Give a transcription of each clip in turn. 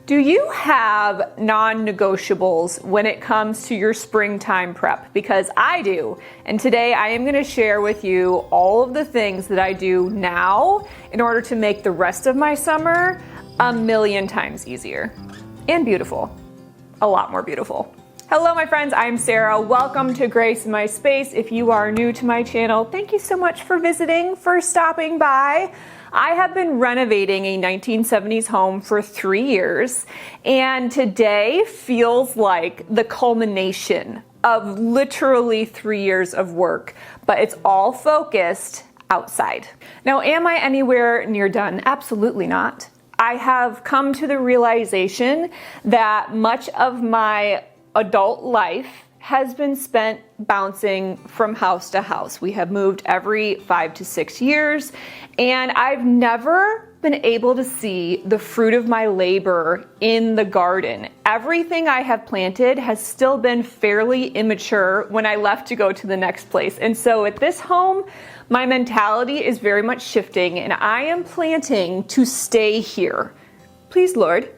Do you have non-negotiables when it comes to your springtime prep? Because I do. And today I am going to share with you all of the things that I do now in order to make the rest of my summer a million times easier and beautiful. A lot more beautiful. Hello my friends, I'm Sarah. Welcome to Grace in My Space. If you are new to my channel, thank you so much for visiting, for stopping by. I have been renovating a 1970s home for 3 years, and today feels like the culmination of literally 3 years of work, but it's all focused outside. Now, am I anywhere near done? Absolutely not. I have come to the realization that much of my adult life has been spent bouncing from house to house. We have moved every 5 to 6 years, and I've never been able to see the fruit of my labor in the garden. Everything I have planted has still been fairly immature when I left to go to the next place. And so at this home, my mentality is very much shifting, and I am planting to stay here. Please, Lord,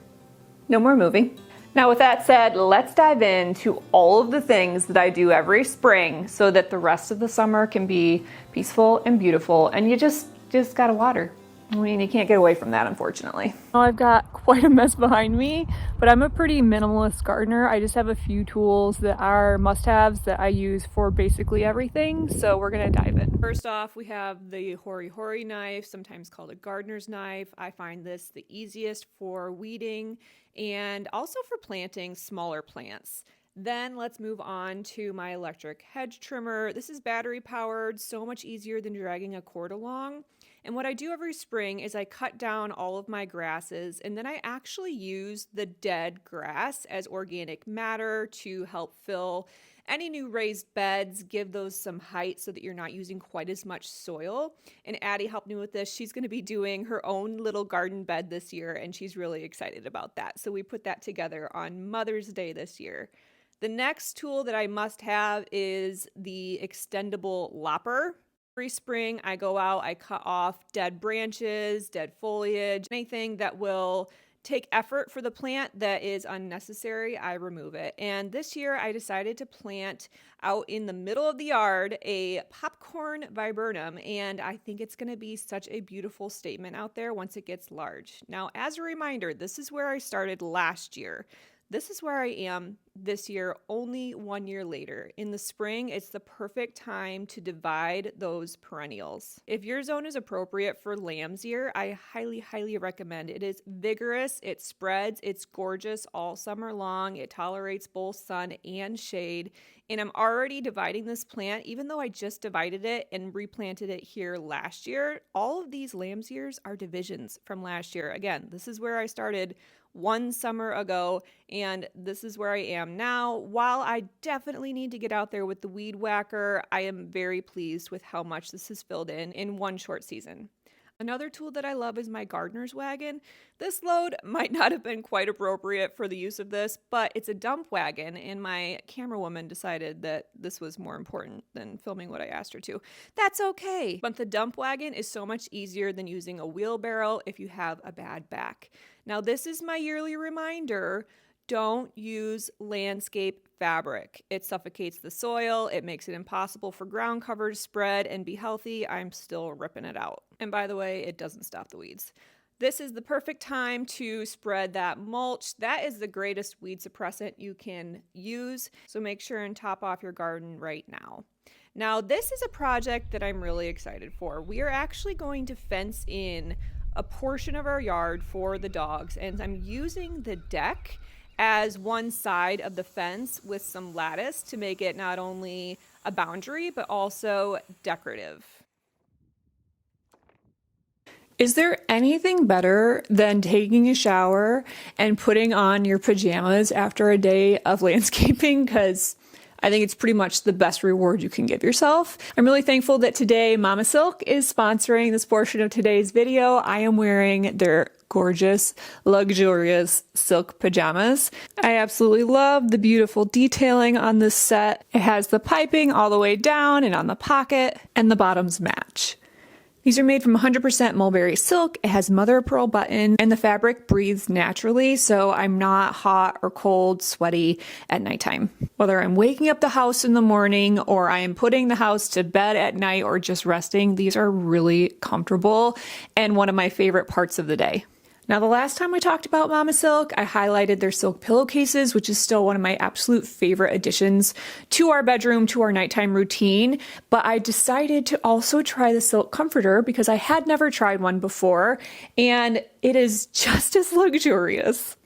no more moving. Now with that said, let's dive into all of the things that I do every spring so that the rest of the summer can be peaceful and beautiful, and you just gotta water. I mean, you can't get away from that, unfortunately. Well, I've got quite a mess behind me, but I'm a pretty minimalist gardener. I just have a few tools that are must-haves that I use for basically everything, so we're gonna dive in. First off, we have the hori-hori knife, sometimes called a gardener's knife. I find this the easiest for weeding and also for planting smaller plants. Then let's move on to my electric hedge trimmer. This is battery powered, so much easier than dragging a cord along. And what I do every spring is I cut down all of my grasses, and then I actually use the dead grass as organic matter to help fill any new raised beds, give those some height so that you're not using quite as much soil. And Addie helped me with this. She's going to be doing her own little garden bed this year, and she's really excited about that. So we put that together on Mother's Day this year. The next tool that I must have is the extendable lopper. Every spring I go out, I cut off dead branches, dead foliage, anything that will take effort for the plant that is unnecessary, I remove it. And this year I decided to plant out in the middle of the yard a popcorn viburnum, and I think it's going to be such a beautiful statement out there once it gets large. Now, as a reminder, this is where I started last year. This is where I am this year, only 1 year later. In the spring, it's the perfect time to divide those perennials. If your zone is appropriate for lamb's ear, I highly, highly recommend. It is vigorous, it spreads, it's gorgeous all summer long. It tolerates both sun and shade. And I'm already dividing this plant, even though I just divided it and replanted it here last year. All of these lamb's ears are divisions from last year. Again, this is where I started 1 summer ago, and this is where I am now. While I definitely need to get out there with the weed whacker, I am very pleased with how much this has filled in 1 short season. Another tool that I love is my gardener's wagon. This load might not have been quite appropriate for the use of this, but it's a dump wagon, and my camera woman decided that this was more important than filming what I asked her to. That's okay, but the dump wagon is so much easier than using a wheelbarrow if you have a bad back. Now, this is my yearly reminder. Don't use landscape fabric. It suffocates the soil. It makes it impossible for ground cover to spread and be healthy. I'm still ripping it out. And by the way, it doesn't stop the weeds. This is the perfect time to spread that mulch. That is the greatest weed suppressant you can use. So make sure and top off your garden right now. Now, this is a project that I'm really excited for. We are actually going to fence in a portion of our yard for the dogs, and I'm using the deck as one side of the fence with some lattice to make it not only a boundary, but also decorative. Is there anything better than taking a shower and putting on your pajamas after a day of landscaping? Because I think it's pretty much the best reward you can give yourself. I'm really thankful that today Mommesilk is sponsoring this portion of today's video. I am wearing their gorgeous, luxurious silk pajamas. I absolutely love the beautiful detailing on this set. It has the piping all the way down and on the pocket, and the bottoms match. These are made from 100% mulberry silk. It has mother of pearl button and the fabric breathes naturally, so I'm not hot or cold, sweaty at nighttime. Whether I'm waking up the house in the morning or I am putting the house to bed at night or just resting, these are really comfortable and one of my favorite parts of the day. Now, the last time I talked about Mommesilk, I highlighted their silk pillowcases, which is still one of my absolute favorite additions to our bedroom, to our nighttime routine. But I decided to also try the silk comforter because I had never tried one before, and it is just as luxurious.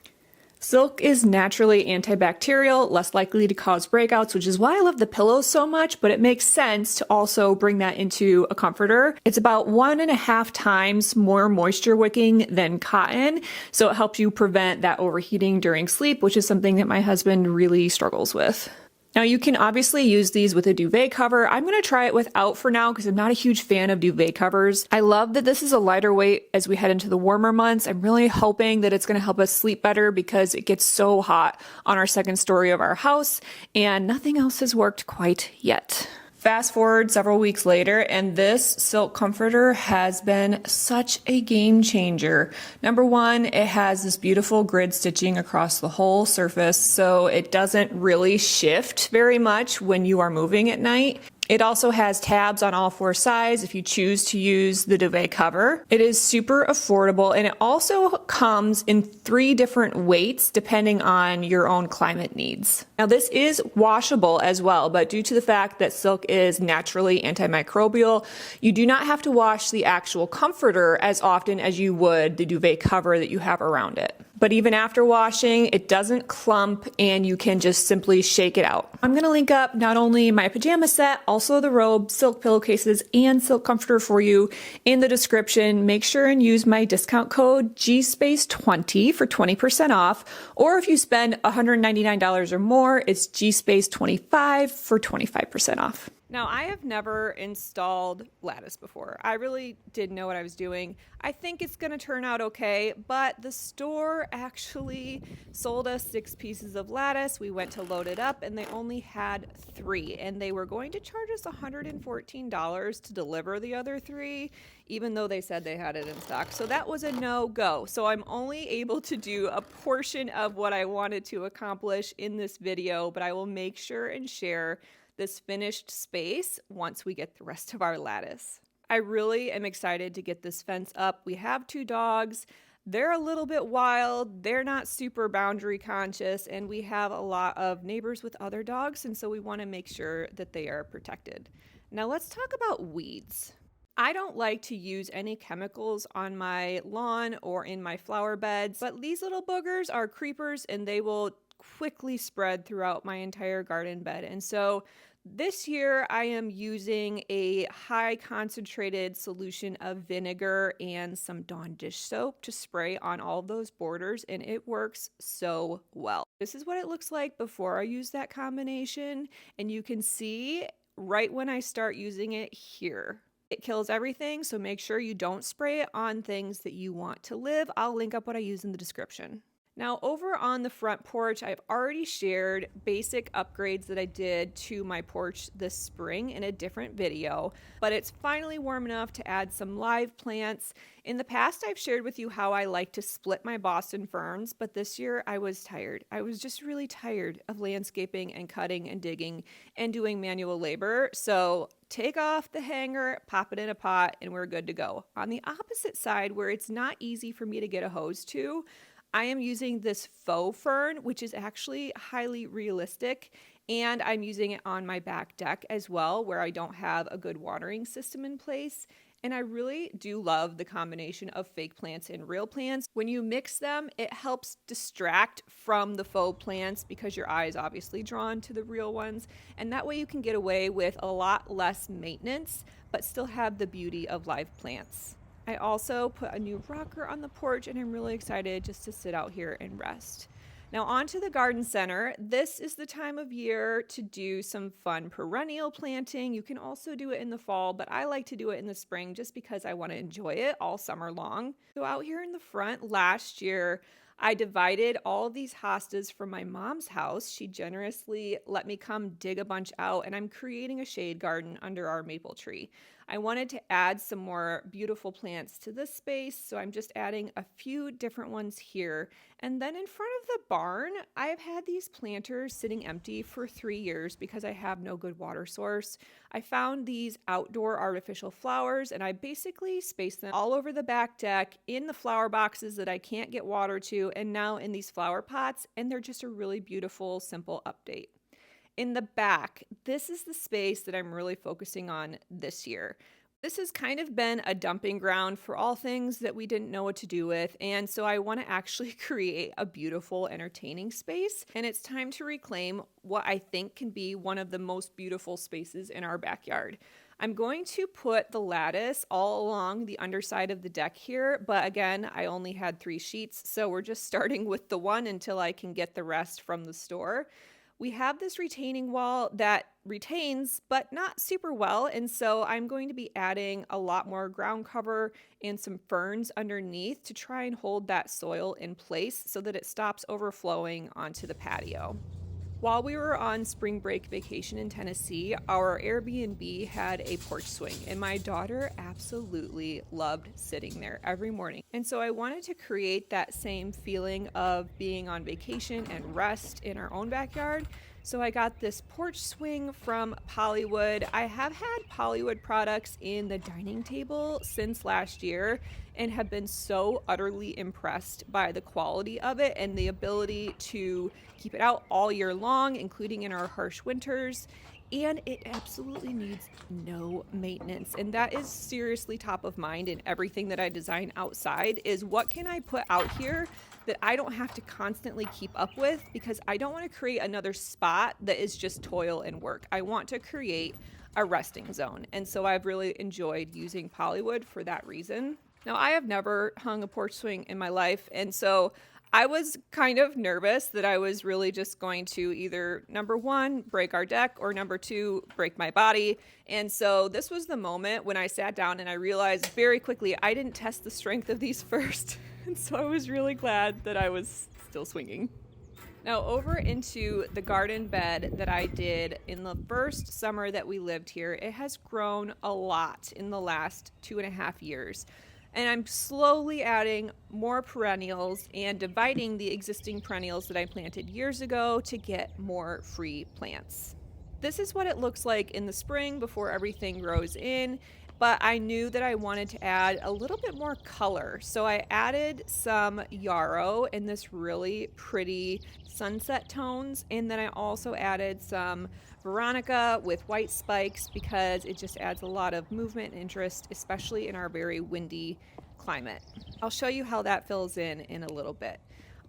Silk is naturally antibacterial, less likely to cause breakouts, which is why I love the pillows so much, but it makes sense to also bring that into a comforter. It's about 1.5 times more moisture wicking than cotton, so it helps you prevent that overheating during sleep, which is something that my husband really struggles with. Now you can obviously use these with a duvet cover. I'm going to try it without for now because I'm not a huge fan of duvet covers. I love that this is a lighter weight as we head into the warmer months. I'm really hoping that it's going to help us sleep better because it gets so hot on our second story of our house and nothing else has worked quite yet. Fast forward several weeks later, and this silk comforter has been such a game changer. Number one, it has this beautiful grid stitching across the whole surface, so it doesn't really shift very much when you are moving at night. It also has tabs on all 4 sides if you choose to use the duvet cover. It is super affordable and it also comes in 3 different weights depending on your own climate needs. Now this is washable as well, but due to the fact that silk is naturally antimicrobial, you do not have to wash the actual comforter as often as you would the duvet cover that you have around it. But even after washing, it doesn't clump and you can just simply shake it out. I'm gonna link up not only my pajama set, also the robe, silk pillowcases, and silk comforter for you in the description. Make sure and use my discount code GSpace20 for 20% off. Or if you spend $199 or more, it's GSpace25 for 25% off. Now, I have never installed lattice before. I really didn't know what I was doing. I think it's gonna turn out okay, but the store actually sold us 6 pieces of lattice. We went to load it up and they only had 3, and they were going to charge us $114 to deliver the other 3, even though they said they had it in stock. So that was a no-go. So I'm only able to do a portion of what I wanted to accomplish in this video, but I will make sure and share this finished space once we get the rest of our lattice. I really am excited to get this fence up. We have 2 dogs. They're a little bit wild. They're not super boundary conscious, and we have a lot of neighbors with other dogs, and so we want to make sure that they are protected. Now let's talk about weeds. I don't like to use any chemicals on my lawn or in my flower beds, but these little boogers are creepers and they will quickly spread throughout my entire garden bed. And so this year I am using a high concentrated solution of vinegar and some Dawn dish soap to spray on all of those borders, and it works so well. This is what it looks like before I use that combination, and you can see right when I start using it here. It kills everything, so make sure you don't spray it on things that you want to live. I'll link up what I use in the description. Now over on the front porch, I've already shared basic upgrades that I did to my porch this spring in a different video, but it's finally warm enough to add some live plants. In the past, I've shared with you how I like to split my Boston ferns, but this year I was tired. I was just really tired of landscaping and cutting and digging and doing manual labor. So take off the hanger, pop it in a pot, and we're good to go. On the opposite side, where it's not easy for me to get a hose to, I am using this faux fern, which is actually highly realistic, and I'm using it on my back deck as well, where I don't have a good watering system in place. And I really do love the combination of fake plants and real plants. When you mix them, it helps distract from the faux plants because your eye is obviously drawn to the real ones. And that way you can get away with a lot less maintenance, but still have the beauty of live plants. I also put a new rocker on the porch, and I'm really excited just to sit out here and rest. Now onto the garden center. This is the time of year to do some fun perennial planting. You can also do it in the fall, but I like to do it in the spring just because I want to enjoy it all summer long. So out here in the front last year, I divided all of these hostas from my mom's house. She generously let me come dig a bunch out, and I'm creating a shade garden under our maple tree. I wanted to add some more beautiful plants to this space, so I'm just adding a few different ones here. And then in front of the barn, I've had these planters sitting empty for 3 years because I have no good water source. I found these outdoor artificial flowers and I basically spaced them all over the back deck in the flower boxes that I can't get water to, and now in these flower pots, and they're just a really beautiful, simple update. In the back, this is the space that I'm really focusing on this year. This has kind of been a dumping ground for all things that we didn't know what to do with, and so I want to actually create a beautiful, entertaining space, and it's time to reclaim what I think can be one of the most beautiful spaces in our backyard. I'm going to put the lattice all along the underside of the deck here, but again, I only had 3 sheets, so we're just starting with the one until I can get the rest from the store. We have this retaining wall that retains, but not super well, and so I'm going to be adding a lot more ground cover and some ferns underneath to try and hold that soil in place so that it stops overflowing onto the patio. While we were on spring break vacation in Tennessee, our Airbnb had a porch swing, and my daughter absolutely loved sitting there every morning. And so I wanted to create that same feeling of being on vacation and rest in our own backyard. So I got this porch swing from Polywood. I have had Polywood products in the dining table since last year and have been so utterly impressed by the quality of it and the ability to keep it out all year long, including in our harsh winters. And it absolutely needs no maintenance. And that is seriously top of mind in everything that I design outside, is what can I put out here that I don't have to constantly keep up with, because I don't want to create another spot that is just toil and work. I want to create a resting zone. And so I've really enjoyed using Polywood for that reason. Now, I have never hung a porch swing in my life, and so I was kind of nervous that I was really just going to either, number one, break our deck, or number two, break my body. And so this was the moment when I sat down and I realized very quickly I didn't test the strength of these first. And so I was really glad that I was still swinging. Now over into the garden bed that I did in the first summer that we lived here. It has grown a lot in the last 2.5 years. And I'm slowly adding more perennials and dividing the existing perennials that I planted years ago to get more free plants. This is what it looks like in the spring before everything grows in, but I knew that I wanted to add a little bit more color. So I added some yarrow in this really pretty sunset tones, and then I also added some veronica with white spikes because it just adds a lot of movement and interest, especially in our very windy climate. I'll show you how that fills in a little bit.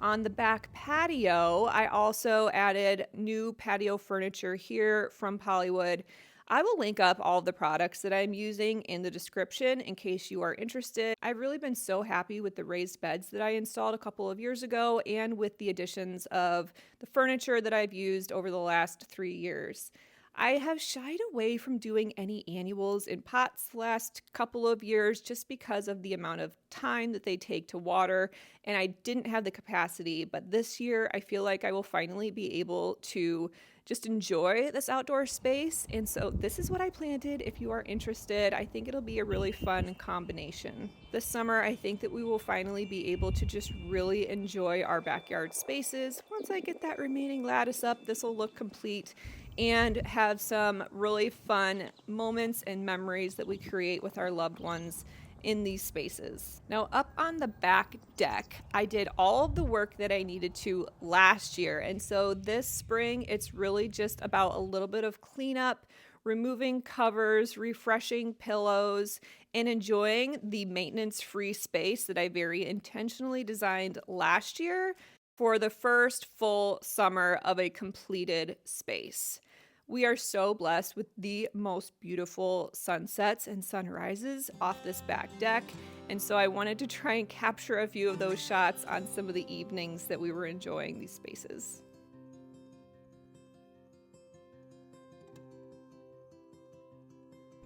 On the back patio, I also added new patio furniture here from Polywood. I will link up all of the products that I'm using in the description in case you are interested. I've really been so happy with the raised beds that I installed a couple of years ago and with the additions of the furniture that I've used over the last 3 years. I have shied away from doing any annuals in pots the last couple of years just because of the amount of time that they take to water, and I didn't have the capacity. But this year, I feel like I will finally be able to just enjoy this outdoor space. And so this is what I planted. If you are interested, I think it'll be a really fun combination. This summer, I think that we will finally be able to just really enjoy our backyard spaces. Once I get that remaining lattice up, this will look complete and have some really fun moments and memories that we create with our loved ones in these spaces. Now, up on the back deck, I did all of the work that I needed to last year. And so this spring, it's really just about a little bit of cleanup, removing covers, refreshing pillows, and enjoying the maintenance-free space that I very intentionally designed last year for the first full summer of a completed space. We are so blessed with the most beautiful sunsets and sunrises off this back deck, and so I wanted to try and capture a few of those shots on some of the evenings that we were enjoying these spaces.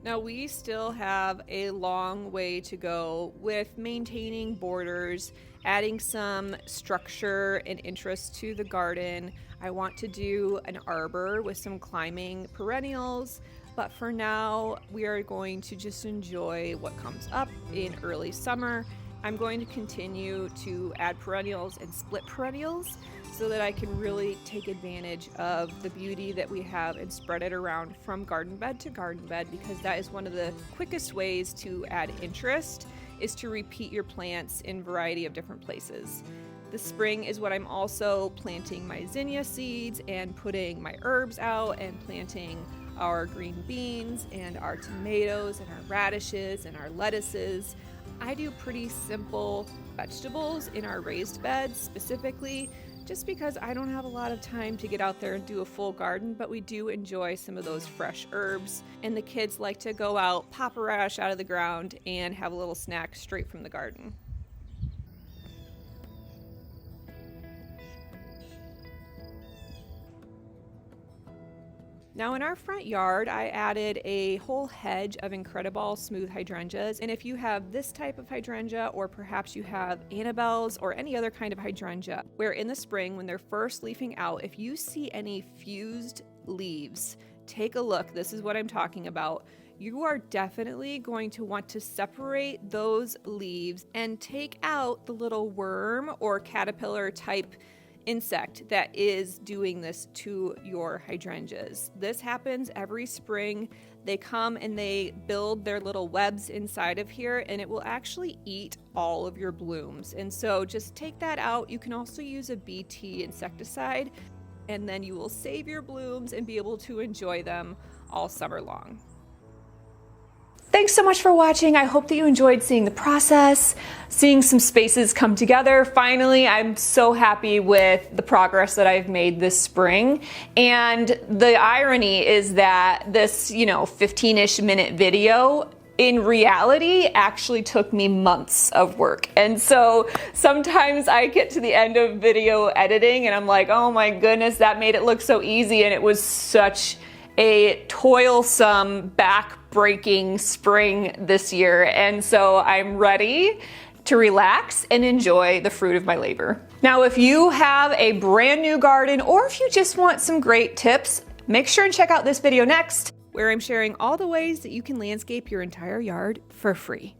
Now, we still have a long way to go with maintaining borders, adding some structure and interest to the garden. I want to do an arbor with some climbing perennials. but for now, we are going to just enjoy what comes up in early summer. I'm going to continue to add perennials and split perennials so that I can really take advantage of the beauty that we have and spread it around from garden bed to garden bed, because that is one of the quickest ways to add interest, is to repeat your plants in a variety of different places. This spring is when I'm also planting my zinnia seeds and putting my herbs out and planting our green beans and our tomatoes and our radishes and our lettuces. I do pretty simple vegetables in our raised beds specifically, just because I don't have a lot of time to get out there and do a full garden, but we do enjoy some of those fresh herbs. And the kids like to go out, pop a radish out of the ground, and have a little snack straight from the garden. Now in our front yard, I added a whole hedge of Incredible smooth hydrangeas. And if you have this type of hydrangea, or perhaps you have Annabelle's or any other kind of hydrangea, where in the spring when they're first leafing out, if you see any fused leaves, take a look. This is what I'm talking about. You are definitely going to want to separate those leaves and take out the little worm or caterpillar type insect that is doing this to your hydrangeas. This happens every spring. They come and they build their little webs inside of here, and it will actually eat all of your blooms. And so just take that out. You can also use a BT insecticide, and then you will save your blooms and be able to enjoy them all summer long. Thanks so much for watching. I hope that you enjoyed seeing the process, seeing some spaces come together. Finally, I'm so happy with the progress that I've made this spring. And the irony is that this, 15-ish minute video in reality actually took me months of work. And so sometimes I get to the end of video editing and I'm like, oh my goodness, that made it look so easy. And it was such a toilsome, back-breaking spring this year. And so I'm ready to relax and enjoy the fruit of my labor. Now, if you have a brand new garden, or if you just want some great tips, make sure and check out this video next, where I'm sharing all the ways that you can landscape your entire yard for free.